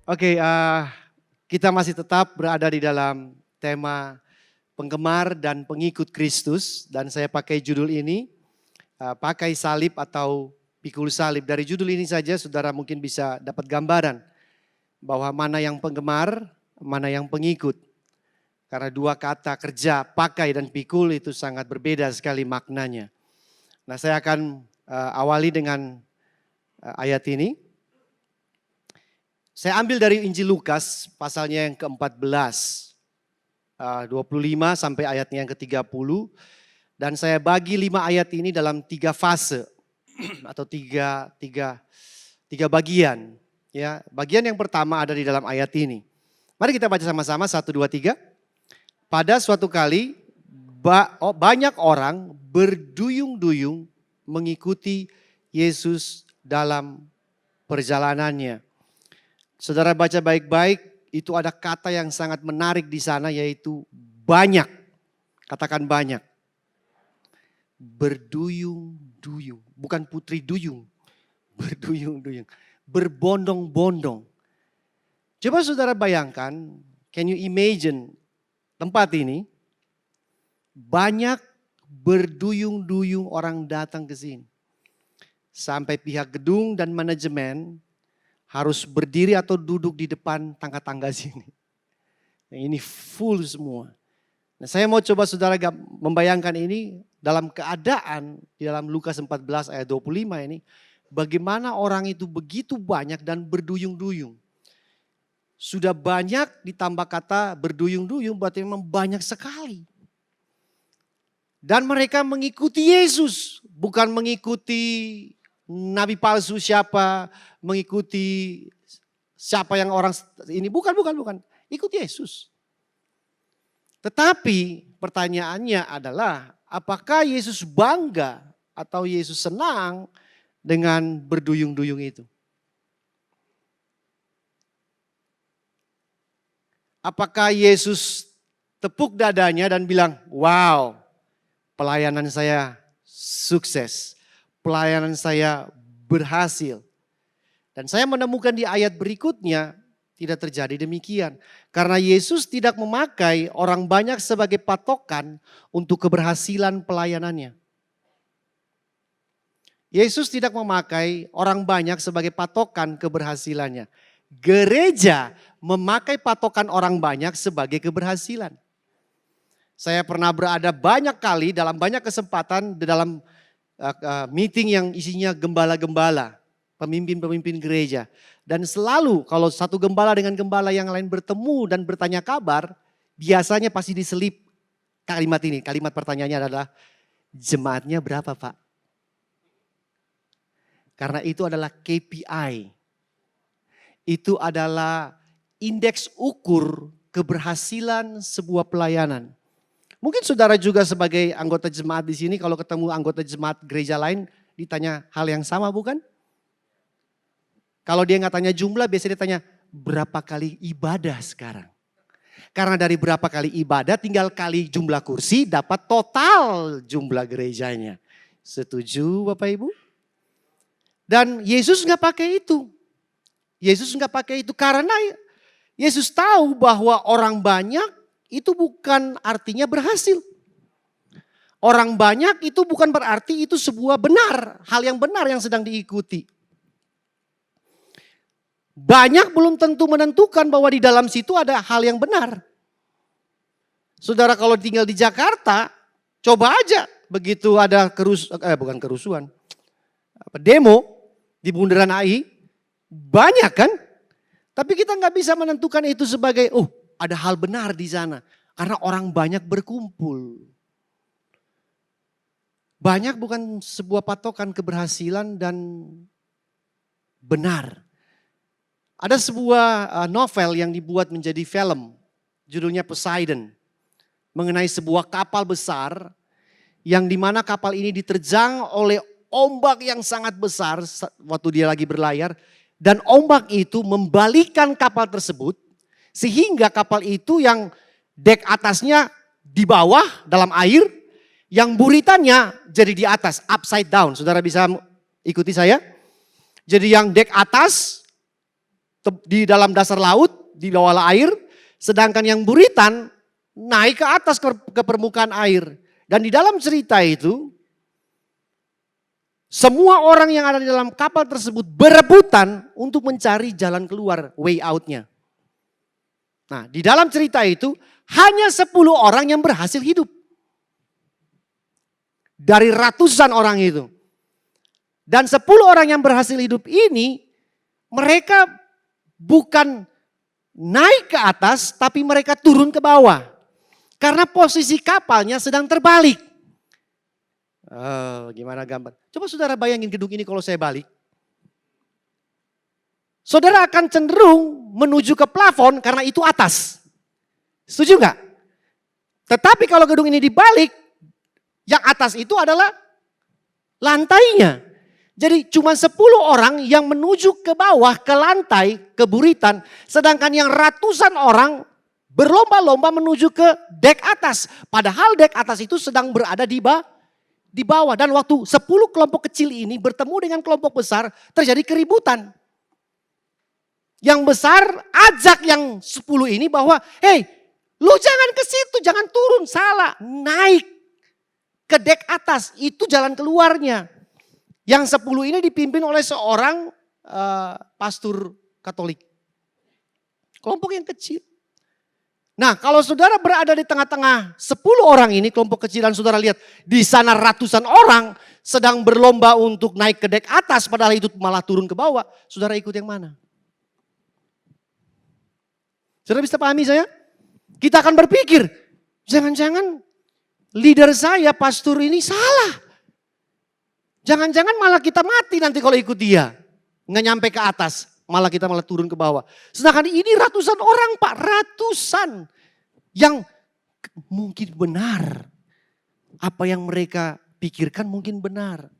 Oke, kita masih tetap berada di dalam tema penggemar dan pengikut Kristus. Dan saya pakai judul ini, pakai salib atau pikul salib. Dari judul ini saja saudara mungkin bisa dapat gambaran bahwa mana yang penggemar, mana yang pengikut. Karena dua kata kerja, pakai dan pikul itu sangat berbeda sekali maknanya. Nah, saya akan awali dengan ayat ini. Saya ambil dari Injil Lukas pasalnya yang ke-14, 25 sampai ayatnya yang ke-30. Dan saya bagi 5 ayat ini dalam 3 fase atau tiga bagian. Ya, bagian yang pertama ada di dalam ayat ini. Mari kita baca sama-sama 1, 2, 3. Pada suatu kali banyak orang berduyung-duyung mengikuti Yesus dalam perjalanannya. Saudara baca baik-baik, itu ada kata yang sangat menarik di sana yaitu banyak. Katakan banyak. Berduyung-duyung, bukan putri duyung. Berduyung-duyung, berbondong-bondong. Coba saudara bayangkan, can you imagine tempat ini? Banyak berduyung-duyung orang datang ke sini. Sampai pihak gedung dan manajemen harus berdiri atau duduk di depan tangga-tangga sini. Nah, ini full semua. Nah, saya mau coba saudara membayangkan ini dalam keadaan di dalam Lukas 14 ayat 25 ini. Bagaimana orang itu begitu banyak dan berduyung-duyung. Sudah banyak ditambah kata berduyung-duyung berarti memang banyak sekali. Dan mereka mengikuti Yesus. Bukan mengikuti nabi palsu siapa, mengikuti siapa yang orang ini. Bukan. Ikuti Yesus. Tetapi pertanyaannya adalah apakah Yesus bangga atau Yesus senang dengan berduyung-duyung itu? Apakah Yesus tepuk dadanya dan bilang, wow, pelayanan saya sukses. Pelayanan saya berhasil. Dan saya menemukan di ayat berikutnya tidak terjadi demikian. Karena Yesus tidak memakai orang banyak sebagai patokan untuk keberhasilan pelayanannya. Yesus tidak memakai orang banyak sebagai patokan keberhasilannya. Gereja memakai patokan orang banyak sebagai keberhasilan. Saya pernah berada banyak kali dalam banyak kesempatan di dalam meeting yang isinya gembala-gembala, pemimpin-pemimpin gereja. Dan selalu kalau satu gembala dengan gembala yang lain bertemu dan bertanya kabar, biasanya pasti diselip kalimat ini. Kalimat pertanyaannya adalah, jemaatnya berapa Pak? Karena itu adalah KPI. Itu adalah indeks ukur keberhasilan sebuah pelayanan. Mungkin saudara juga sebagai anggota jemaat di sini kalau ketemu anggota jemaat gereja lain ditanya hal yang sama bukan? Kalau dia nggak tanya jumlah biasanya dia tanya berapa kali ibadah sekarang. Karena dari berapa kali ibadah tinggal kali jumlah kursi dapat total jumlah gerejanya. Setuju Bapak Ibu? Dan Yesus nggak pakai itu. Yesus nggak pakai itu karena Yesus tahu bahwa orang banyak itu bukan artinya berhasil. Orang banyak itu bukan berarti itu sebuah benar. Hal yang benar yang sedang diikuti. Banyak belum tentu menentukan bahwa di dalam situ ada hal yang benar. Saudara kalau tinggal di Jakarta, coba aja begitu ada demo di Bundaran HI, banyak kan? Tapi kita nggak bisa menentukan itu sebagai, ada hal benar di sana. Karena orang banyak berkumpul. Banyak bukan sebuah patokan keberhasilan dan benar. Ada sebuah novel yang dibuat menjadi film. Judulnya Poseidon. Mengenai sebuah kapal besar. Yang dimana kapal ini diterjang oleh ombak yang sangat besar waktu dia lagi berlayar. Dan ombak itu membalikkan kapal tersebut. Sehingga kapal itu yang dek atasnya di bawah dalam air, yang buritannya jadi di atas, upside down. Saudara bisa ikuti saya? Jadi yang dek atas di dalam dasar laut, di bawah air, sedangkan yang buritan naik ke atas ke permukaan air. Dan di dalam cerita itu, semua orang yang ada di dalam kapal tersebut berebutan untuk mencari jalan keluar, way out-nya. Nah, di dalam cerita itu hanya 10 orang yang berhasil hidup. Dari ratusan orang itu. Dan 10 orang yang berhasil hidup ini, mereka bukan naik ke atas, tapi mereka turun ke bawah. Karena posisi kapalnya sedang terbalik. Oh, gimana gambar? Coba saudara bayangin gedung ini kalau saya balik. Saudara akan cenderung menuju ke plafon karena itu atas. Setuju nggak? Tetapi kalau gedung ini dibalik, yang atas itu adalah lantainya. Jadi cuma 10 orang yang menuju ke bawah, ke lantai, ke buritan. Sedangkan yang ratusan orang berlomba-lomba menuju ke dek atas. Padahal dek atas itu sedang berada di bawah. Dan waktu 10 kelompok kecil ini bertemu dengan kelompok besar, terjadi keributan. Yang besar ajak yang 10 ini bahwa, hey, lu jangan ke situ, jangan turun, salah. Naik ke dek atas, itu jalan keluarnya. Yang 10 ini dipimpin oleh seorang pastor Katolik. Kelompok yang kecil. Nah, kalau saudara berada di tengah-tengah 10 orang ini, kelompok kecil, dan saudara lihat di sana ratusan orang sedang berlomba untuk naik ke dek atas, padahal itu malah turun ke bawah. Saudara ikut yang mana? Saudara bisa pahami saya? Kita akan berpikir, jangan-jangan leader saya, pastor ini salah. Jangan-jangan malah kita mati nanti kalau ikut dia. Nggak nyampe ke atas. Malah kita malah turun ke bawah. Sedangkan ini ratusan orang Pak. Ratusan. Yang mungkin benar. Apa yang mereka pikirkan mungkin benar.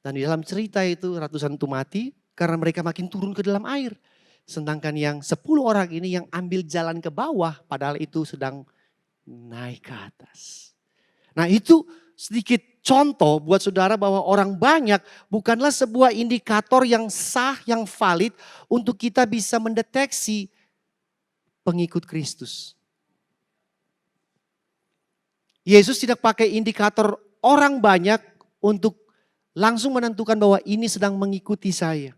Dan di dalam cerita itu ratusan itu mati. Karena mereka makin turun ke dalam air. Sedangkan yang 10 orang ini yang ambil jalan ke bawah. Padahal itu sedang naik ke atas. Nah itu sedikit contoh buat saudara bahwa orang banyak bukanlah sebuah indikator yang sah, yang valid untuk kita bisa mendeteksi pengikut Kristus. Yesus tidak pakai indikator orang banyak untuk langsung menentukan bahwa ini sedang mengikuti saya.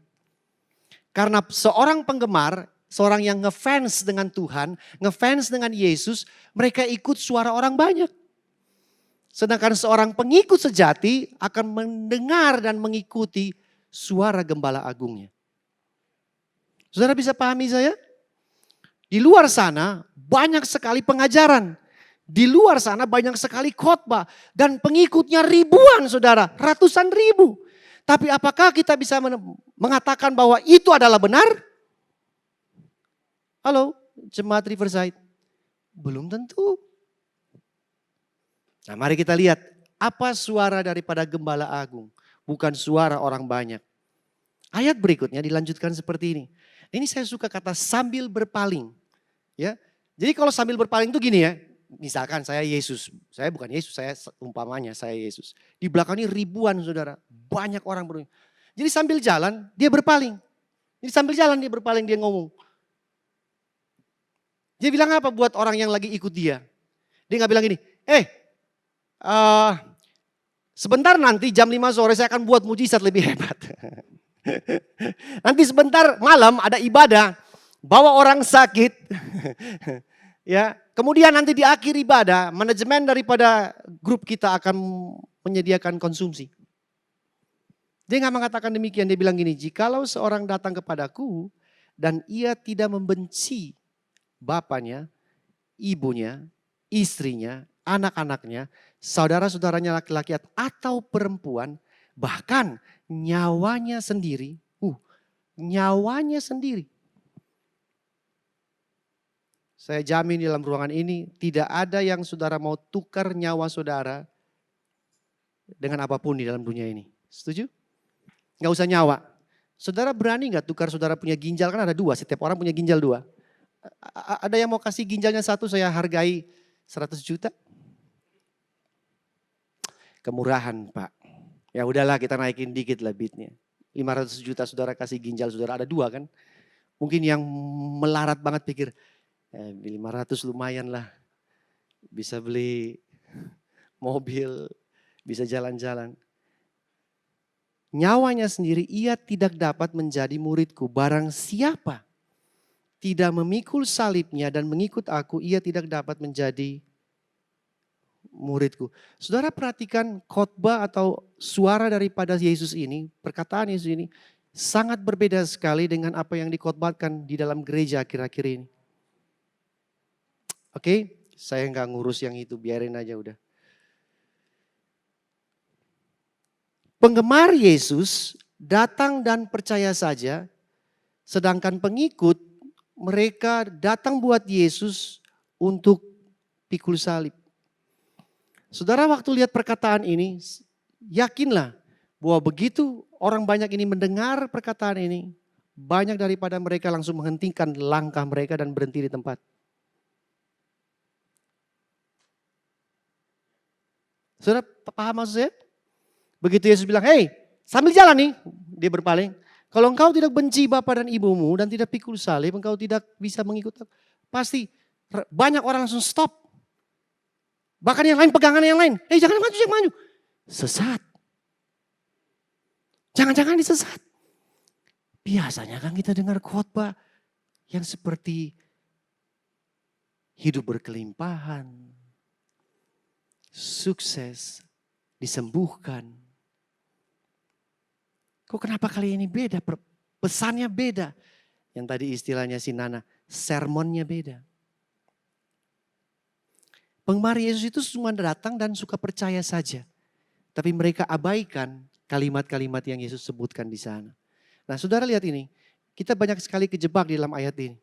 Karena seorang penggemar, seorang yang ngefans dengan Tuhan, ngefans dengan Yesus, mereka ikut suara orang banyak. Sedangkan seorang pengikut sejati akan mendengar dan mengikuti suara gembala agungnya. Saudara bisa pahami saya? Di luar sana banyak sekali pengajaran. Di luar sana banyak sekali khotbah. Dan pengikutnya ribuan saudara, ratusan ribu. Tapi apakah kita bisa mengatakan bahwa itu adalah benar? Halo, Jemaat Riverside. Belum tentu. Nah mari kita lihat apa suara daripada gembala agung. Bukan suara orang banyak. Ayat berikutnya dilanjutkan seperti ini. Ini saya suka kata sambil berpaling. Ya, jadi kalau sambil berpaling itu gini ya. Misalkan saya Yesus. Saya bukan Yesus, saya umpamanya saya Yesus. Di belakang ini ribuan saudara. Banyak orang berpaling. Jadi sambil jalan dia berpaling. Jadi sambil jalan dia berpaling, dia ngomong. Dia bilang apa buat orang yang lagi ikut dia? Dia gak bilang gini, sebentar nanti jam 5 sore saya akan buat mujizat lebih hebat. Nanti sebentar malam ada ibadah, bawa orang sakit. Ya, kemudian nanti di akhir ibadah, manajemen daripada grup kita akan menyediakan konsumsi. Dia gak mengatakan demikian, dia bilang gini, jikalau seorang datang kepadaku dan ia tidak membenci bapaknya, ibunya, istrinya, anak-anaknya, saudara-saudaranya laki-laki atau perempuan, bahkan nyawanya sendiri, nyawanya sendiri. Saya jamin di dalam ruangan ini tidak ada yang saudara mau tukar nyawa saudara dengan apapun di dalam dunia ini. Setuju? Gak usah nyawa. Saudara berani gak tukar saudara punya ginjal? Kan ada 2, setiap orang punya ginjal 2. Ada yang mau kasih ginjalnya 1, saya hargai 100 juta? Kemurahan Pak. Ya udahlah kita naikin dikit lah bitnya. 500 juta saudara kasih ginjal saudara, ada 2 kan? Mungkin yang melarat banget pikir, 500 lumayan lah. Bisa beli mobil, bisa jalan-jalan. Nyawanya sendiri, ia tidak dapat menjadi muridku. Barang siapa tidak memikul salibnya dan mengikut aku, ia tidak dapat menjadi muridku. Saudara perhatikan khotbah atau suara daripada Yesus ini, perkataan Yesus ini sangat berbeda sekali dengan apa yang dikhotbahkan di dalam gereja akhir-akhir ini. Oke, saya nggak ngurus yang itu, biarin aja udah. Penggemar Yesus datang dan percaya saja, sedangkan pengikut mereka datang buat Yesus untuk pikul salib. Saudara waktu lihat perkataan ini, yakinlah bahwa begitu orang banyak ini mendengar perkataan ini, banyak daripada mereka langsung menghentikan langkah mereka dan berhenti di tempat. Saudara paham maksud saya? Begitu Yesus bilang, "Hei, sambil jalan nih," dia berpaling. "Kalau engkau tidak benci bapa dan ibumu dan tidak pikul salib, engkau tidak bisa mengikut aku." Pasti banyak orang langsung stop. Bahkan yang lain pegangan yang lain. "Hei, jangan maju, jangan maju." Sesat. Jangan-jangan disesat. Biasanya kan kita dengar khotbah yang seperti hidup berkelimpahan, sukses, disembuhkan. Kok kenapa kali ini beda? Pesannya beda. Yang tadi istilahnya si Nana, sermonnya beda. Penggemar Yesus itu cuma datang dan suka percaya saja. Tapi mereka abaikan kalimat-kalimat yang Yesus sebutkan di sana. Nah saudara lihat ini, kita banyak sekali kejebak di dalam ayat ini.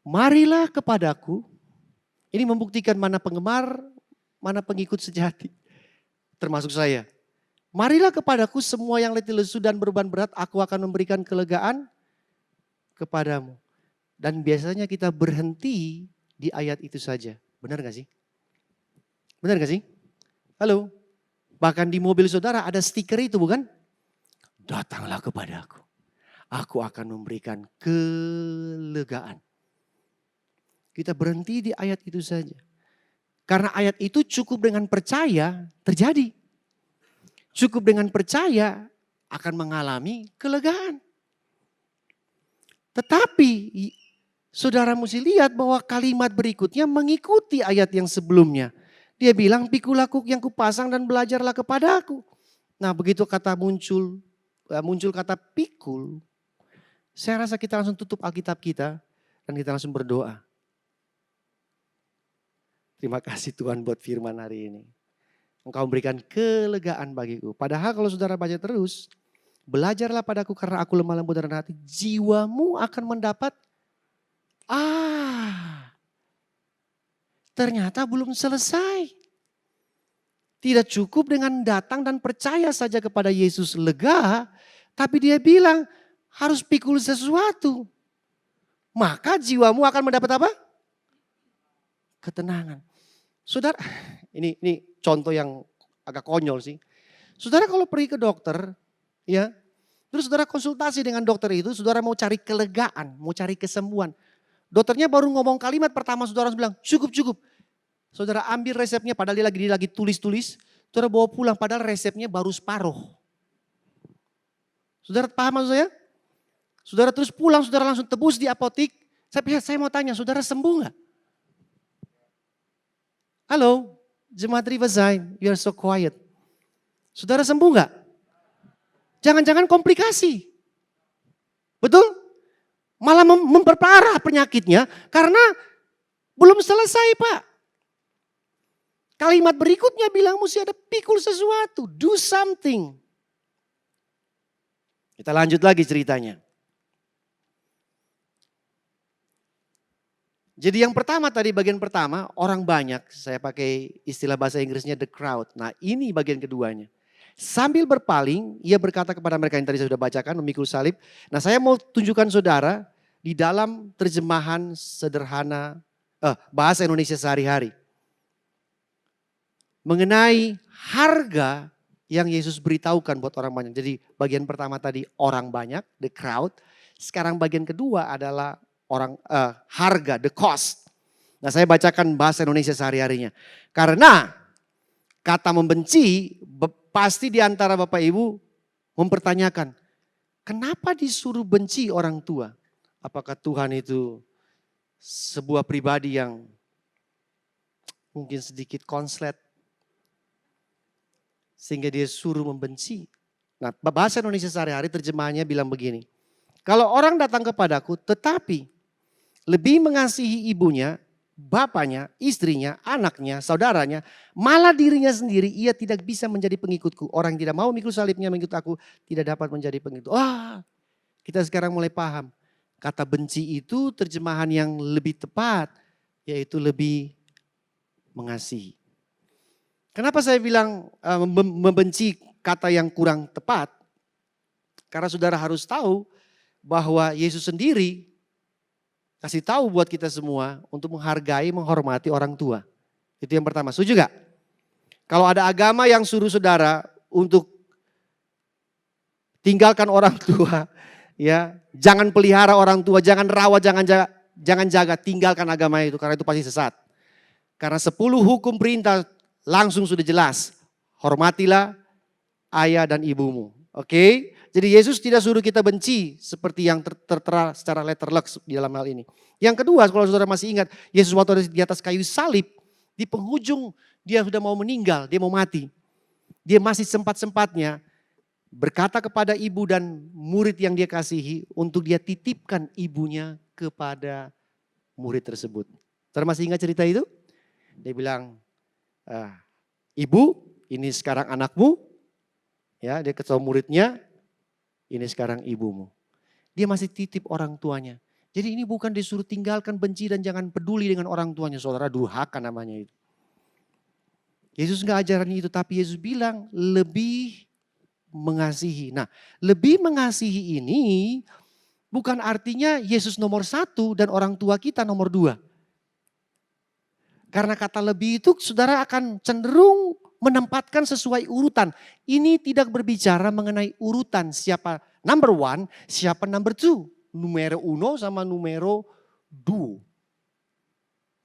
Marilah kepadaku, ini membuktikan mana penggemar, mana pengikut sejati. Termasuk saya. Marilah kepadaku semua yang letih lesu dan beban berat, aku akan memberikan kelegaan kepadamu. Dan biasanya kita berhenti di ayat itu saja. Benar gak sih? Benar gak sih? Halo? Bahkan di mobil saudara ada stiker itu bukan? Datanglah kepadaku. Aku akan memberikan kelegaan. Kita berhenti di ayat itu saja. Karena ayat itu cukup dengan percaya terjadi. Cukup dengan percaya akan mengalami kelegaan. Tetapi saudara mesti lihat bahwa kalimat berikutnya mengikuti ayat yang sebelumnya. Dia bilang, "Pikul aku yang kupasang dan belajarlah kepadaku." Nah begitu kata muncul kata pikul. Saya rasa kita langsung tutup Alkitab kita dan kita langsung berdoa. Terima kasih Tuhan buat firman hari ini. Engkau memberikan kelegaan bagiku. Padahal kalau saudara baca terus, belajarlah padaku karena aku lemah lembut dan hati. Jiwamu akan mendapat, ternyata belum selesai. Tidak cukup dengan datang dan percaya saja kepada Yesus lega. Tapi dia bilang harus pikul sesuatu. Maka jiwamu akan mendapat apa? Ketenangan. Saudara, ini contoh yang agak konyol sih. Saudara kalau pergi ke dokter, ya, terus saudara konsultasi dengan dokter itu, saudara mau cari kelegaan, mau cari kesembuhan. Dokternya baru ngomong kalimat pertama, saudara harus bilang cukup. Saudara ambil resepnya, padahal dia lagi tulis, saudara bawa pulang, padahal resepnya baru separuh. Saudara paham maksud saya? Saudara terus pulang, saudara langsung tebus di apotik. Saya mau tanya, saudara sembuh gak? Halo, Jemaat Riverside, you are so quiet. Saudara sembuh gak? Jangan-jangan komplikasi. Betul? Malah memperparah penyakitnya karena belum selesai Pak. Kalimat berikutnya bilang mesti ada pikul sesuatu, do something. Kita lanjut lagi ceritanya. Jadi yang pertama tadi bagian pertama orang banyak, saya pakai istilah bahasa Inggrisnya the crowd. Nah ini bagian keduanya. Sambil berpaling ia berkata kepada mereka yang tadi saya sudah bacakan memikul salib. Nah saya mau tunjukkan saudara di dalam terjemahan sederhana bahasa Indonesia sehari-hari. Mengenai harga yang Yesus beritahukan buat orang banyak. Jadi bagian pertama tadi orang banyak, the crowd. Sekarang bagian kedua adalah harga, the cost. Nah, saya bacakan bahasa Indonesia sehari-harinya. Karena kata membenci pasti di antara Bapak Ibu mempertanyakan, kenapa disuruh benci orang tua? Apakah Tuhan itu sebuah pribadi yang mungkin sedikit konslet sehingga dia suruh membenci? Nah, bahasa Indonesia sehari-hari terjemahannya bilang begini. Kalau orang datang kepadaku tetapi lebih mengasihi ibunya, bapaknya, istrinya, anaknya, saudaranya, malah dirinya sendiri, ia tidak bisa menjadi pengikutku. Orang yang tidak mau mikul salibnya mengikut aku tidak dapat menjadi pengikut. Wah, kita sekarang mulai paham. Kata benci itu terjemahan yang lebih tepat, yaitu lebih mengasihi. Kenapa saya bilang membenci kata yang kurang tepat? Karena saudara harus tahu bahwa Yesus sendiri kasih tahu buat kita semua untuk menghargai, menghormati orang tua. Itu yang pertama. Setuju gak? Kalau ada agama yang suruh saudara untuk tinggalkan orang tua, ya, jangan pelihara orang tua, jangan rawat, jangan jaga, tinggalkan agama itu karena itu pasti sesat. Karena 10 hukum perintah langsung sudah jelas. Hormatilah ayah dan ibumu. Oke? Jadi Yesus tidak suruh kita benci seperti yang tertera secara letterlux di dalam hal ini. Yang kedua, kalau saudara masih ingat, Yesus waktu ada di atas kayu salib, di penghujung dia sudah mau meninggal, dia mau mati. Dia masih sempat-sempatnya berkata kepada ibu dan murid yang dia kasihi untuk dia titipkan ibunya kepada murid tersebut. Saudara masih ingat cerita itu? Dia bilang, ibu ini sekarang anakmu, ya dia ketemu muridnya, ini sekarang ibumu. Dia masih titip orang tuanya. Jadi ini bukan disuruh tinggalkan, benci dan jangan peduli dengan orang tuanya. Saudara, durhaka namanya itu. Yesus gak ajaran itu, tapi Yesus bilang lebih mengasihi. Nah, lebih mengasihi ini bukan artinya Yesus nomor 1 dan orang tua kita nomor 2. Karena kata lebih itu saudara akan cenderung menempatkan sesuai urutan. Ini tidak berbicara mengenai urutan siapa number 1, siapa number 2. Numero 1 sama numero 2.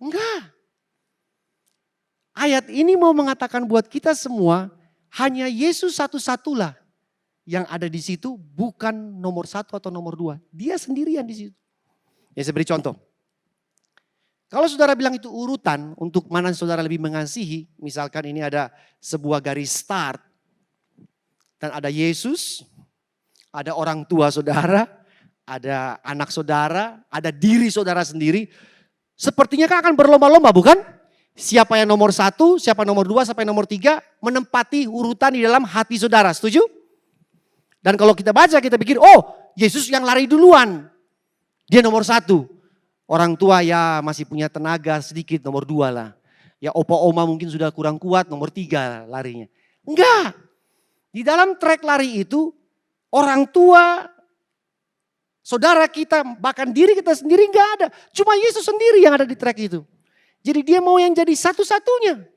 Enggak. Ayat ini mau mengatakan buat kita semua, hanya Yesus satu-satulah yang ada di situ, bukan nomor 1 atau nomor 2. Dia sendirian di situ. Ya, saya beri contoh. Kalau saudara bilang itu urutan untuk mana saudara lebih mengasihi, misalkan ini ada sebuah garis start. Dan ada Yesus, ada orang tua saudara, ada anak saudara, ada diri saudara sendiri. Sepertinya kan akan berlomba-lomba, bukan? Siapa yang nomor 1, siapa nomor 2, siapa yang nomor 3 menempati urutan di dalam hati saudara, setuju? Dan kalau kita baca kita pikir, oh Yesus yang lari duluan, dia nomor 1. Orang tua ya masih punya tenaga sedikit, nomor 2 lah. Ya opa-oma mungkin sudah kurang kuat, nomor 3 larinya. Enggak. Di dalam trek lari itu orang tua, saudara kita, bahkan diri kita sendiri enggak ada. Cuma Yesus sendiri yang ada di trek itu. Jadi dia mau yang jadi satu-satunya.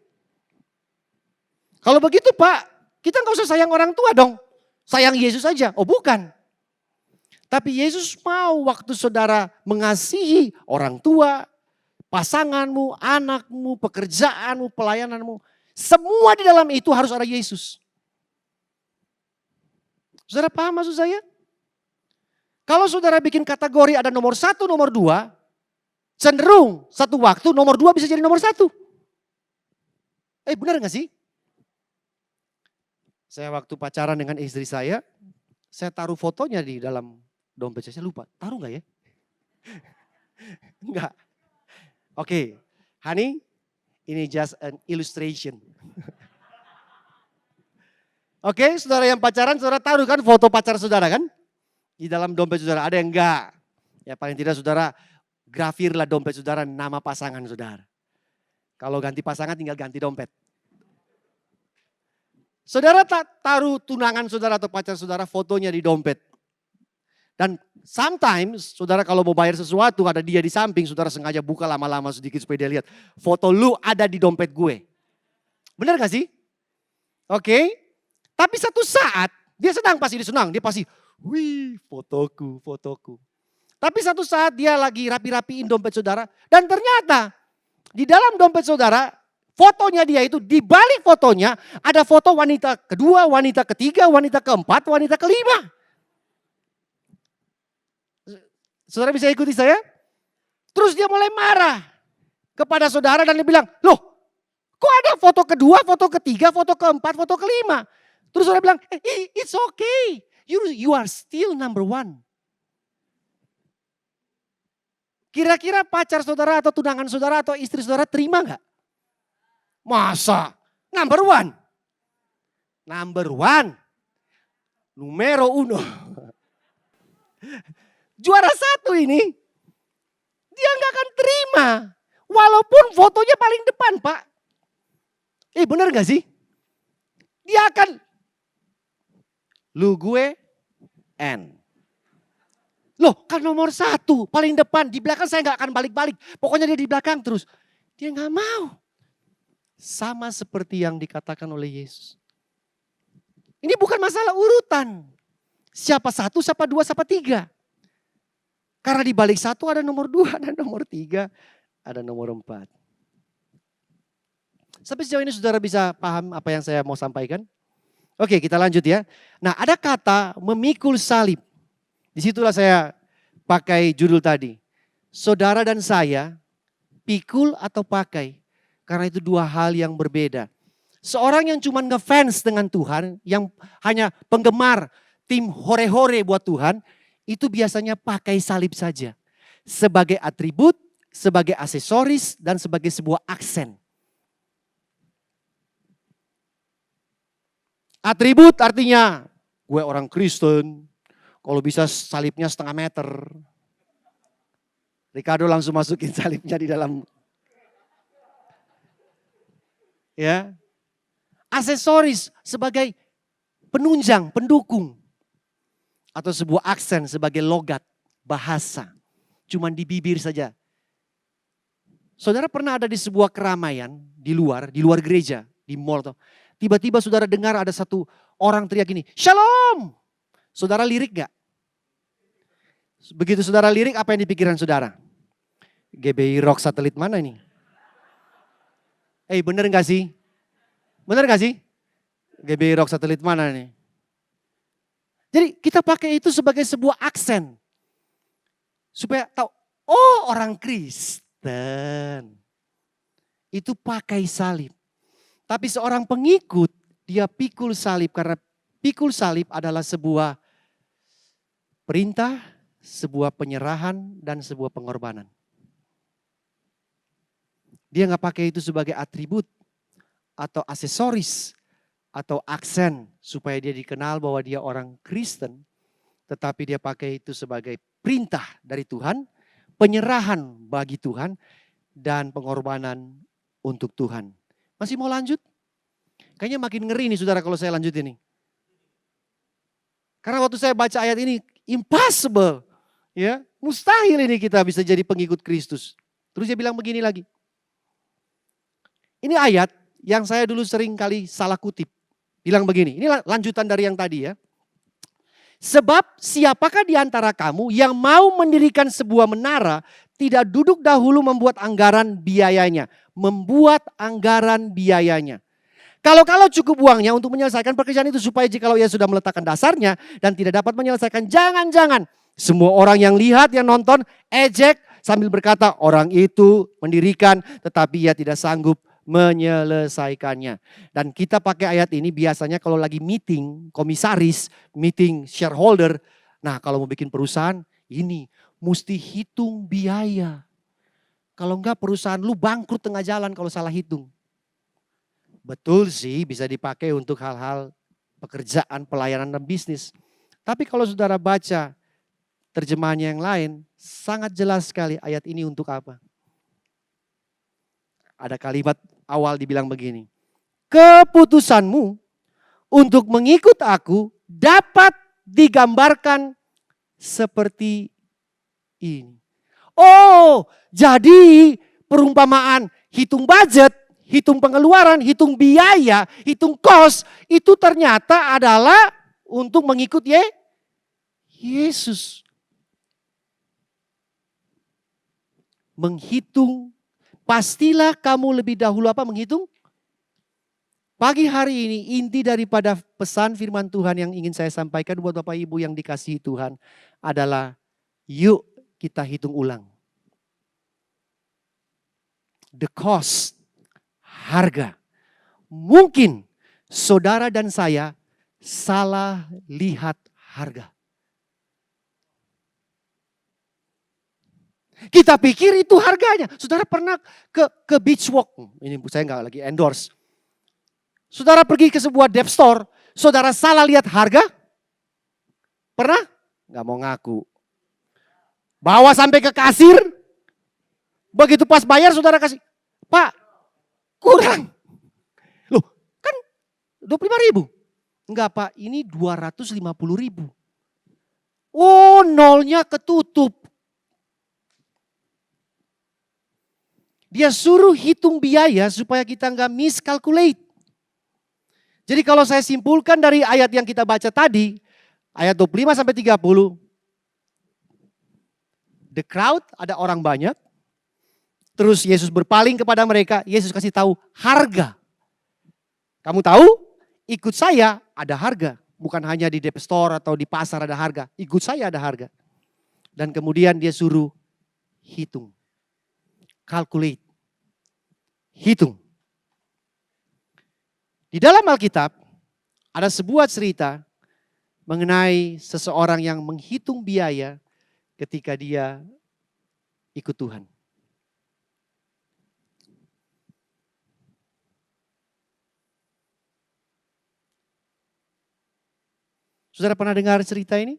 Kalau begitu Pak, kita enggak usah sayang orang tua dong. Sayang Yesus aja. Oh bukan. Tapi Yesus mau waktu saudara mengasihi orang tua, pasanganmu, anakmu, pekerjaanmu, pelayananmu. Semua di dalam itu harus ada Yesus. Saudara paham maksud saya? Kalau saudara bikin kategori ada nomor 1, nomor 2, cenderung satu waktu nomor 2 bisa jadi nomor 1. Benar gak sih? Saya waktu pacaran dengan istri saya taruh fotonya di dalam dompet saya lupa. Taruh gak ya? Enggak. Oke, honey, ini just an illustration. Oke, saudara yang pacaran, saudara taruh kan foto pacar saudara kan? Di dalam dompet saudara, ada yang enggak? Ya paling tidak saudara grafirlah dompet saudara nama pasangan saudara. Kalau ganti pasangan tinggal ganti dompet. Saudara tak taruh tunangan saudara atau pacar saudara fotonya di dompet. Dan sometimes saudara kalau mau bayar sesuatu ada dia di samping, saudara sengaja buka lama-lama sedikit supaya dia lihat. Foto lu ada di dompet gue. Benar gak sih? Oke. Tapi satu saat dia senang, pasti dia senang. Dia pasti, wih fotoku, fotoku. Tapi satu saat dia lagi rapi-rapiin dompet saudara. Dan ternyata di dalam dompet saudara, fotonya dia itu, di balik fotonya ada foto wanita kedua, wanita ketiga, wanita keempat, wanita kelima. Saudara bisa ikuti saya? Terus dia mulai marah kepada saudara dan dia bilang, loh kok ada foto kedua, foto ketiga, foto keempat, foto kelima. Terus saudara bilang, it's okay, you are still number one. Kira-kira pacar saudara atau tunangan saudara atau istri saudara terima gak? Masa? Number one? Number one. Numero uno. Juara satu ini, dia gak akan terima. Walaupun fotonya paling depan, Pak. Benar gak sih? Dia akan, lu gue, N. Loh kan nomor satu, paling depan, di belakang saya gak akan balik-balik. Pokoknya dia di belakang terus. Dia gak mau. Sama seperti yang dikatakan oleh Yesus. Ini bukan masalah urutan. Siapa satu, siapa dua, siapa tiga. Karena di balik satu ada nomor dua, ada nomor tiga, ada nomor empat. Sampai sejauh ini saudara bisa paham apa yang saya mau sampaikan? Oke, kita lanjut ya. Nah, ada kata memikul salib. Disitulah saya pakai judul tadi. Saudara dan saya, pikul atau pakai. Karena itu dua hal yang berbeda. Seorang yang cuma ngefans dengan Tuhan, yang hanya penggemar tim hore-hore buat Tuhan, itu biasanya pakai salib saja. Sebagai atribut, sebagai aksesoris, dan sebagai sebuah aksen. Atribut artinya, gue orang Kristen, kalau bisa salibnya 0,5 meter. Ricardo langsung masukin salibnya di dalam. Ya. Aksesoris sebagai penunjang, pendukung. Atau sebuah aksen sebagai logat, bahasa. Cuman di bibir saja. Saudara pernah ada di sebuah keramaian di luar gereja, di mall. Tiba-tiba saudara dengar ada satu orang teriak gini, Shalom. Saudara lirik gak? Begitu saudara lirik, apa yang di pikiran saudara? GBI Rock satelit mana ini? Bener gak sih? Bener gak sih? GBI Rock satelit mana nih? Jadi kita pakai itu sebagai sebuah aksen. Supaya tahu, oh orang Kristen. Itu pakai salib. Tapi seorang pengikut, dia pikul salib. Karena pikul salib adalah sebuah perintah, sebuah penyerahan, dan sebuah pengorbanan. Dia gak pakai itu sebagai atribut atau aksesoris atau aksen supaya dia dikenal bahwa dia orang Kristen. Tetapi dia pakai itu sebagai perintah dari Tuhan, penyerahan bagi Tuhan, dan pengorbanan untuk Tuhan. Masih mau lanjut? Kayaknya makin ngeri nih saudara kalau saya lanjut ini. Karena waktu saya baca ayat ini, impossible. Ya, mustahil ini kita bisa jadi pengikut Kristus. Terus dia bilang begini lagi. Ini ayat yang saya dulu sering kali salah kutip. Bilang begini, ini lanjutan dari yang tadi ya. Sebab siapakah di antara kamu yang mau mendirikan sebuah menara, tidak duduk dahulu membuat anggaran biayanya. Membuat anggaran biayanya. Kalau cukup uangnya untuk menyelesaikan pekerjaan itu, supaya jikalau ia sudah meletakkan dasarnya dan tidak dapat menyelesaikan, jangan-jangan semua orang yang lihat, yang nonton, ejek sambil berkata, orang itu mendirikan tetapi ia tidak sanggup menyelesaikannya. Dan kita pakai ayat ini biasanya kalau lagi meeting komisaris, meeting shareholder. Nah kalau mau bikin perusahaan, ini mesti hitung biaya. Kalau enggak perusahaan lu bangkrut tengah jalan kalau salah hitung. Betul sih bisa dipakai untuk hal-hal pekerjaan, pelayanan, dan bisnis. Tapi kalau saudara baca terjemahan yang lain, sangat jelas sekali ayat ini untuk apa. Ada kalimat awal dibilang begini. Keputusanmu untuk mengikut aku dapat digambarkan seperti ini. Oh, jadi perumpamaan hitung budget, hitung pengeluaran, hitung biaya, hitung kos, itu ternyata adalah untuk mengikut Yesus. menghitung. Pastilah kamu lebih dahulu apa menghitung? Pagi hari ini inti daripada pesan firman Tuhan yang ingin saya sampaikan buat Bapak Ibu yang dikasihi Tuhan adalah yuk kita hitung ulang. The cost, harga. Mungkin saudara dan saya salah lihat harga. Kita pikir itu harganya. Saudara pernah ke beach walk. Ini saya nggak lagi endorse. Saudara pergi ke sebuah dep store, saudara salah lihat harga? Pernah? Nggak mau ngaku. Bawa sampai ke kasir, begitu pas bayar saudara kasih, Pak, kurang. Loh, kan 25.000. Enggak Pak, ini 250.000. Oh, nolnya ketutup. Dia suruh hitung biaya supaya kita nggak miscalculate. Jadi kalau saya simpulkan dari ayat yang kita baca tadi, ayat 25 sampai 30. The crowd, ada orang banyak. Terus Yesus berpaling kepada mereka, Yesus kasih tahu harga. Kamu tahu? Ikut saya ada harga. Bukan hanya di dep store atau di pasar ada harga. Ikut saya ada harga. Dan kemudian dia suruh hitung. Calculate. Hitung. Di dalam Alkitab ada sebuah cerita mengenai seseorang yang menghitung biaya ketika dia ikut Tuhan. Saudara pernah dengar cerita ini?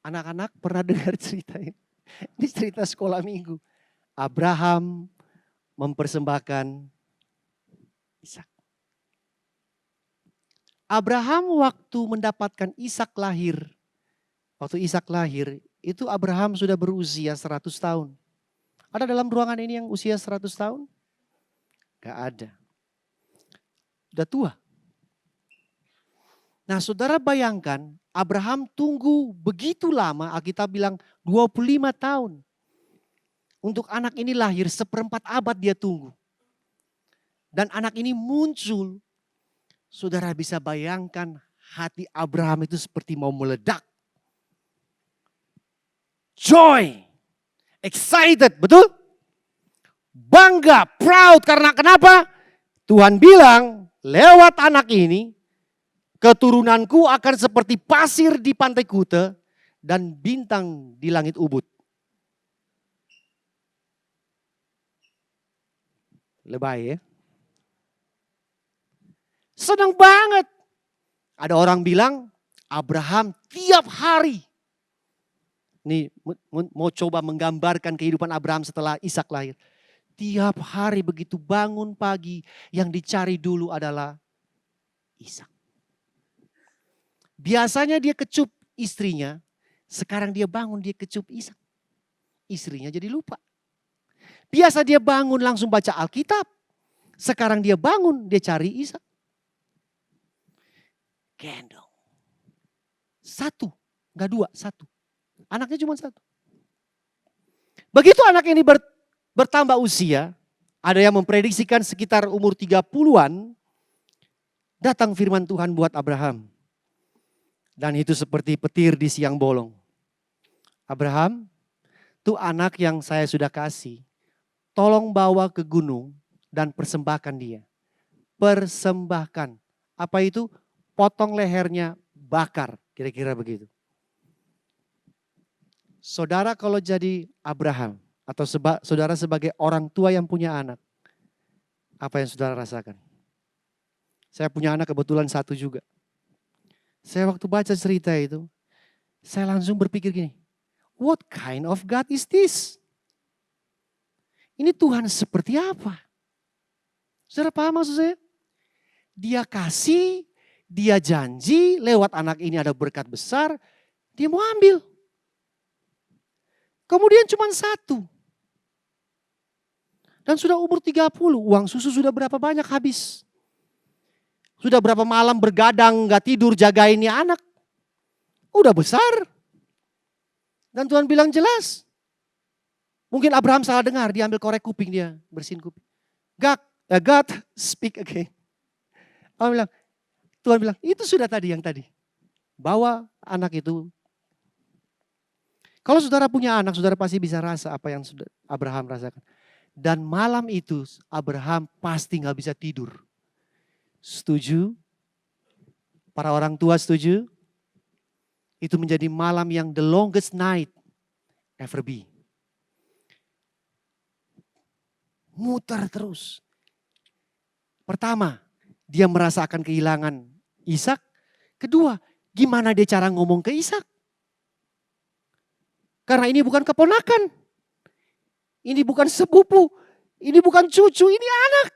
Anak-anak pernah dengar cerita ini? Ini cerita sekolah minggu. Abraham mempersembahkan Ishak. Abraham waktu mendapatkan Ishak lahir. Waktu Ishak lahir, itu Abraham sudah berusia 100 tahun. Ada dalam ruangan ini yang usia 100 tahun? Gak ada. Udah tua. Nah saudara bayangkan, Abraham tunggu begitu lama, Alkitab bilang 25 tahun. Untuk anak ini lahir, 1/4 abad dia tunggu. Dan anak ini muncul. Saudara bisa bayangkan hati Abraham itu seperti mau meledak. Joy, excited, betul? Bangga, proud, karena kenapa? Tuhan bilang lewat anak ini, keturunanku akan seperti pasir di pantai Kuta dan bintang di langit Ubud. Lebay ya. Senang banget. Ada orang bilang Abraham tiap hari. Nih mau coba menggambarkan kehidupan Abraham setelah Ishak lahir. Tiap hari begitu bangun pagi yang dicari dulu adalah Ishak. Biasanya dia kecup istrinya. Sekarang dia bangun dia kecup Ishak. Istrinya jadi lupa. Biasa dia bangun langsung baca Alkitab. Sekarang dia bangun, dia cari Ishak. Gendong. 1, enggak 2, 1. Anaknya cuma 1. Begitu anak ini bertambah usia, ada yang memprediksikan sekitar umur 30-an, datang firman Tuhan buat Abraham. Dan itu seperti petir di siang bolong. Abraham, tuh anak yang saya sudah kasih. Tolong bawa ke gunung dan persembahkan dia. Persembahkan. Apa itu? Potong lehernya, bakar. Kira-kira begitu. Saudara kalau jadi Abraham atau saudara sebagai orang tua yang punya anak. Apa yang saudara rasakan? Saya punya anak kebetulan 1 juga. Saya waktu baca cerita itu, saya langsung berpikir gini. What kind of God is this? Ini Tuhan seperti apa? Saudara paham maksud saya? Dia kasih, dia janji lewat anak ini ada berkat besar, dia mau ambil. Kemudian cuma 1. Dan sudah umur 30, uang susu sudah berapa banyak habis. Sudah berapa malam bergadang gak tidur jagainnya anak. Udah besar. Dan Tuhan bilang jelas. Mungkin Abraham salah dengar, dia ambil korek kuping dia, bersihin kuping. God speak again. Tuhan bilang, itu sudah tadi yang tadi. Bawa anak itu. Kalau saudara punya anak, saudara pasti bisa rasa apa yang Abraham rasakan. Dan malam itu Abraham pasti gak bisa tidur. Setuju? Para orang tua setuju? Itu menjadi malam yang the longest night ever be. Muter terus. Pertama, dia merasakan kehilangan Ishak. Kedua, gimana dia cara ngomong ke Ishak? Karena ini bukan keponakan. Ini bukan sepupu. Ini bukan cucu, ini anak.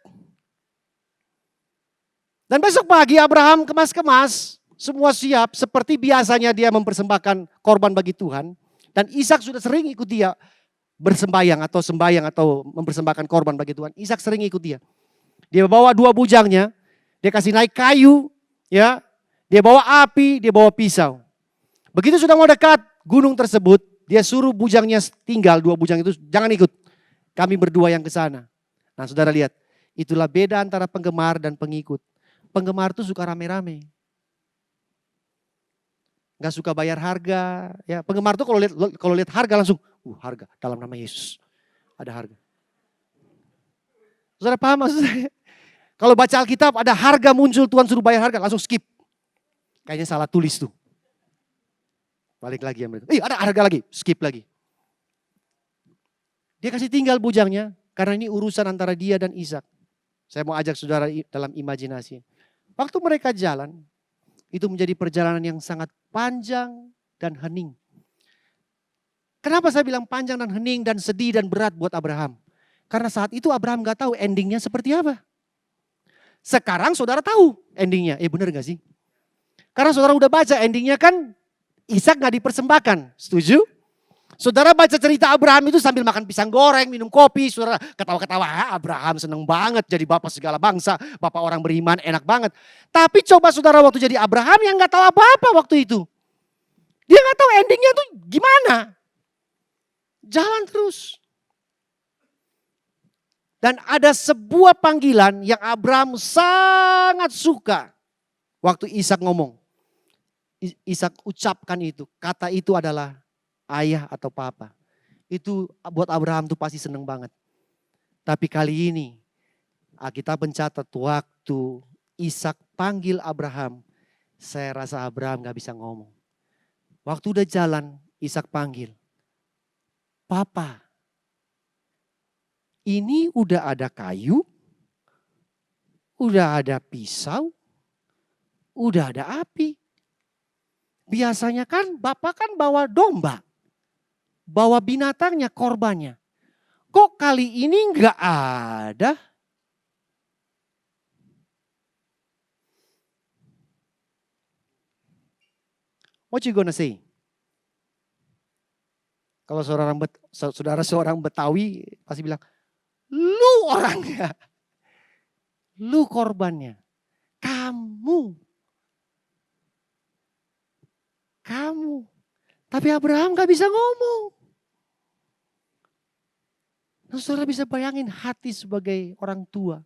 Dan besok pagi Abraham kemas-kemas. Semua siap seperti biasanya dia mempersembahkan korban bagi Tuhan. Dan Ishak sudah sering ikut dia bersembayang atau mempersembahkan korban bagi Tuhan. Ishak sering ikut dia. Dia bawa 2 bujangnya. Dia kasih naik kayu. Ya, dia bawa api, dia bawa pisau. Begitu sudah mau dekat gunung tersebut. Dia suruh bujangnya tinggal, 2 bujang itu jangan ikut. Kami berdua yang ke sana. Nah saudara lihat. Itulah beda antara penggemar dan pengikut. Penggemar itu suka rame-rame. Gak suka bayar harga. Ya, penggemar tuh kalau lihat harga langsung, harga dalam nama Yesus. Ada harga. Saudara paham maksud saya? Kalau baca Alkitab ada harga muncul, Tuhan suruh bayar harga, langsung skip. Kayaknya salah tulis tuh. Balik lagi. Ada harga lagi, skip lagi. Dia kasih tinggal bujangnya, karena ini urusan antara dia dan Ishak. Saya mau ajak saudara dalam imajinasi. Waktu mereka jalan, itu menjadi perjalanan yang sangat panjang dan hening. Kenapa saya bilang panjang dan hening dan sedih dan berat buat Abraham? Karena saat itu Abraham gak tahu endingnya seperti apa. Sekarang saudara tahu endingnya. Benar gak sih? Karena saudara udah baca endingnya kan Ishak gak dipersembahkan. Setuju? Saudara baca cerita Abraham itu sambil makan pisang goreng, minum kopi. Saudara ketawa-ketawa, Abraham senang banget jadi bapak segala bangsa. Bapak orang beriman, enak banget. Tapi coba saudara waktu jadi Abraham yang gak tahu apa-apa waktu itu. Dia gak tahu endingnya tuh gimana. Jalan terus. Dan ada sebuah panggilan yang Abraham sangat suka. Waktu Ishak ngomong. Ishak ucapkan itu. Kata itu adalah ayah atau papa. Itu buat Abraham tuh pasti seneng banget. Tapi kali ini Alkitab mencatat waktu Ishak panggil Abraham. Saya rasa Abraham gak bisa ngomong. Waktu udah jalan Ishak panggil. Papa, ini udah ada kayu, udah ada pisau, udah ada api. Biasanya kan Bapak kan bawa domba. Bawa binatangnya, korbannya. Kok kali ini enggak ada? What you gonna say? Kalau saudara seorang Betawi pasti bilang, lu orangnya. Lu korbannya. Kamu. Tapi Abraham gak bisa ngomong. Nah, saudara bisa bayangin hati sebagai orang tua.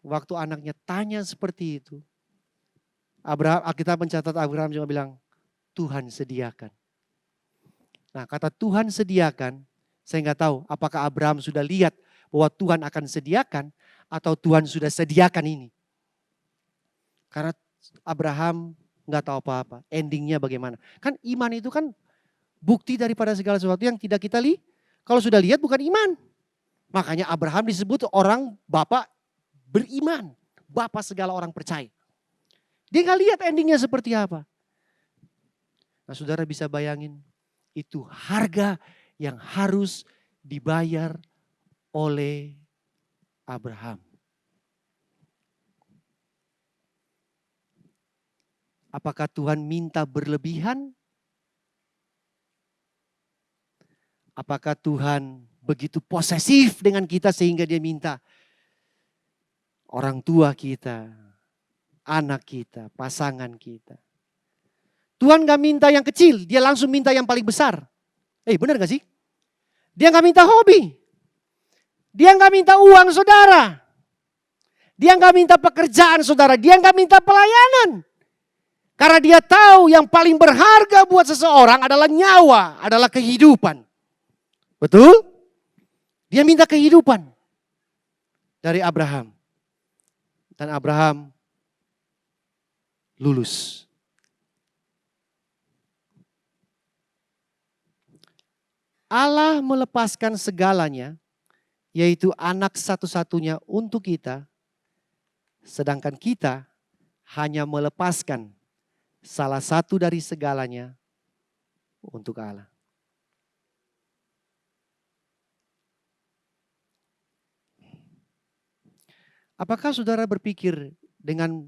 Waktu anaknya tanya seperti itu. Kita mencatat Abraham juga bilang, Tuhan sediakan. Nah kata Tuhan sediakan, saya gak tahu apakah Abraham sudah lihat bahwa Tuhan akan sediakan atau Tuhan sudah sediakan ini. Karena Abraham gak tahu apa-apa, endingnya bagaimana. Kan iman itu kan bukti daripada segala sesuatu yang tidak kita lihat. Kalau sudah lihat bukan iman. Makanya Abraham disebut orang bapak beriman. Bapak segala orang percaya. Dia gak lihat endingnya seperti apa. Nah saudara bisa bayangin. Itu harga yang harus dibayar oleh Abraham. Apakah Tuhan minta berlebihan? Apakah Tuhan begitu posesif dengan kita sehingga dia minta orang tua kita, anak kita, pasangan kita? Tuhan gak minta yang kecil, dia langsung minta yang paling besar. Benar gak sih? Dia nggak minta hobi. Dia nggak minta uang saudara. Dia nggak minta pekerjaan saudara. Dia nggak minta pelayanan. Karena dia tahu yang paling berharga buat seseorang adalah nyawa, adalah kehidupan. Betul? Dia minta kehidupan dari Abraham. Dan Abraham lulus. Allah melepaskan segalanya, yaitu anak satu-satunya untuk kita, sedangkan kita hanya melepaskan salah satu dari segalanya untuk Allah. Apakah saudara berpikir dengan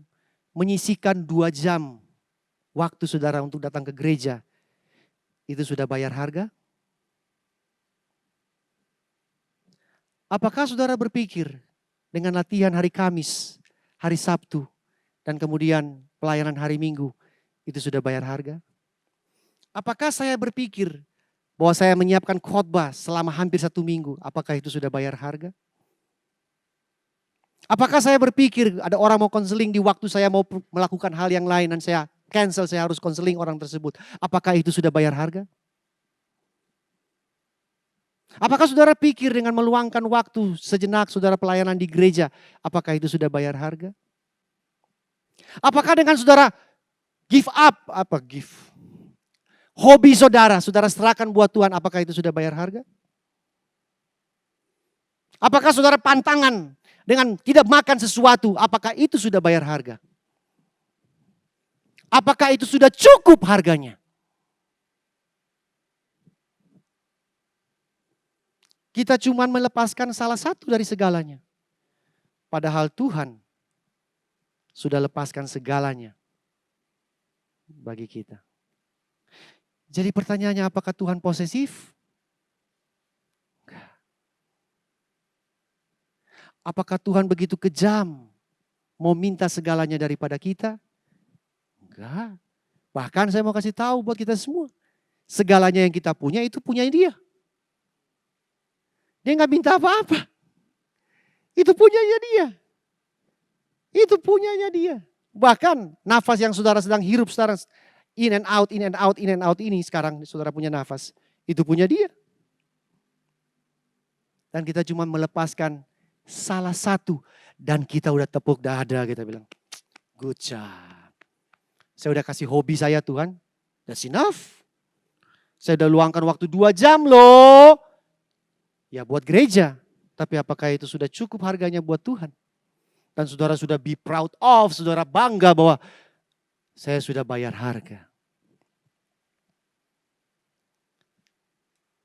menyisihkan 2 jam waktu saudara untuk datang ke gereja, itu sudah bayar harga? Apakah saudara berpikir dengan latihan hari Kamis, hari Sabtu, dan kemudian pelayanan hari Minggu, itu sudah bayar harga? Apakah saya berpikir bahwa saya menyiapkan khotbah selama hampir 1 minggu, apakah itu sudah bayar harga? Apakah saya berpikir ada orang mau konseling di waktu saya mau melakukan hal yang lain dan saya cancel, saya harus konseling orang tersebut. Apakah itu sudah bayar harga? Apakah saudara pikir dengan meluangkan waktu sejenak saudara pelayanan di gereja, apakah itu sudah bayar harga? Apakah dengan saudara give up, hobi saudara serahkan buat Tuhan, apakah itu sudah bayar harga? Apakah saudara pantangan dengan tidak makan sesuatu, apakah itu sudah bayar harga? Apakah itu sudah cukup harganya? Kita cuma melepaskan salah satu dari segalanya. Padahal Tuhan sudah lepaskan segalanya bagi kita. Jadi pertanyaannya, apakah Tuhan posesif? Apakah Tuhan begitu kejam mau minta segalanya daripada kita? Enggak. Bahkan saya mau kasih tahu buat kita semua. Segalanya yang kita punya itu punya Dia. Dia nggak minta apa-apa. Itu punyanya Dia. Itu punyanya Dia. Bahkan nafas yang saudara sedang hirup sekarang, in and out ini sekarang saudara punya nafas. Itu punya Dia. Dan kita cuma melepaskan salah satu. Dan kita udah tepuk dada, kita bilang, good job. Saya udah kasih hobi saya Tuhan, that's enough. Saya udah luangkan waktu 2 jam loh. Ya buat gereja. Tapi apakah itu sudah cukup harganya buat Tuhan? Dan saudara sudah be proud of, saudara bangga bahwa saya sudah bayar harga.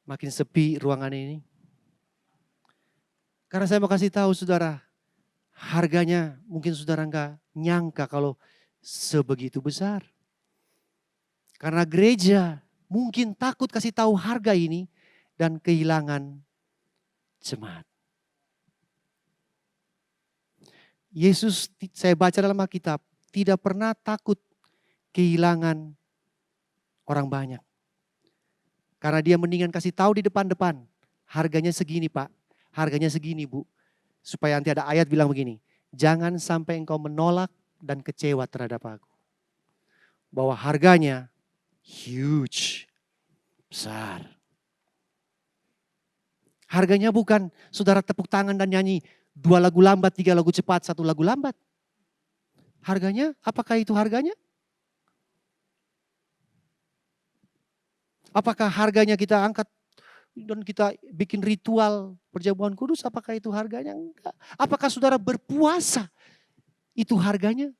Makin sepi ruangan ini. Karena saya mau kasih tahu saudara, harganya mungkin saudara enggak nyangka kalau sebegitu besar. Karena gereja mungkin takut kasih tahu harga ini dan kehilangan jemaat. Yesus, saya baca dalam Alkitab, tidak pernah takut kehilangan orang banyak. Karena dia mendingan kasih tahu di depan-depan, harganya segini Pak, harganya segini Bu. Supaya nanti ada ayat bilang begini, jangan sampai engkau menolak dan kecewa terhadap aku. Bahwa harganya huge, besar. Harganya bukan saudara tepuk tangan dan nyanyi 2 lagu lambat, 3 lagu cepat, 1 lagu lambat. Harganya, apakah itu harganya? Apakah harganya kita angkat dan kita bikin ritual perjamuan kudus, apakah itu harganya? Enggak. Apakah saudara berpuasa, itu harganya?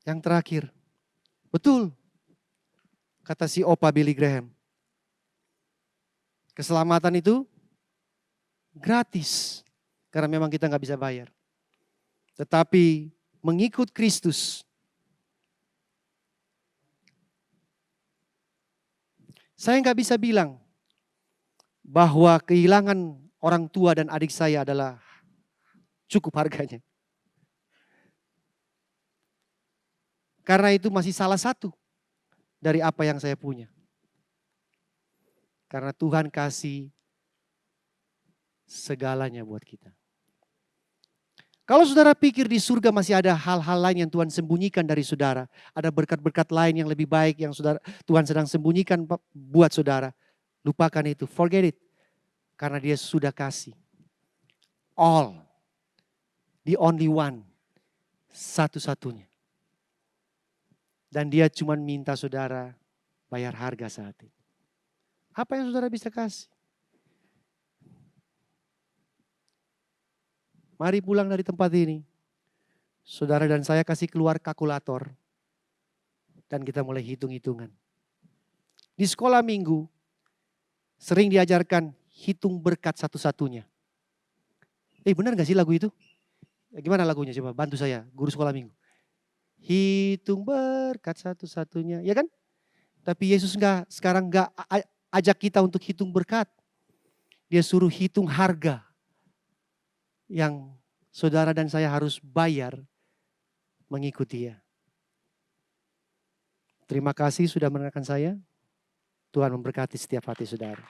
Yang terakhir, betul, kata si Opa Billy Graham, keselamatan itu gratis, karena memang kita nggak bisa bayar. Tetapi mengikut Kristus, saya nggak bisa bilang bahwa kehilangan orang tua dan adik saya adalah cukup harganya. Karena itu masih salah satu dari apa yang saya punya. Karena Tuhan kasih segalanya buat kita. Kalau saudara pikir di surga masih ada hal-hal lain yang Tuhan sembunyikan dari saudara. Ada berkat-berkat lain yang lebih baik yang Tuhan sedang sembunyikan buat saudara. Lupakan itu, forget it. Karena dia sudah kasih. All. The only one. Satu-satunya. Dan dia cuma minta saudara bayar harga saat itu. Apa yang saudara bisa kasih? Mari pulang dari tempat ini. Saudara dan saya kasih keluar kalkulator. Dan kita mulai hitung-hitungan. Di sekolah minggu, sering diajarkan hitung berkat satu-satunya. Benar gak sih lagu itu? Gimana lagunya coba bantu saya, guru sekolah minggu. Hitung berkat satu-satunya, ya kan? Tapi Yesus sekarang gak ajak kita untuk hitung berkat. Dia suruh hitung harga yang saudara dan saya harus bayar mengikuti dia. Terima kasih sudah mendengarkan saya. Tuhan memberkati setiap hati saudara.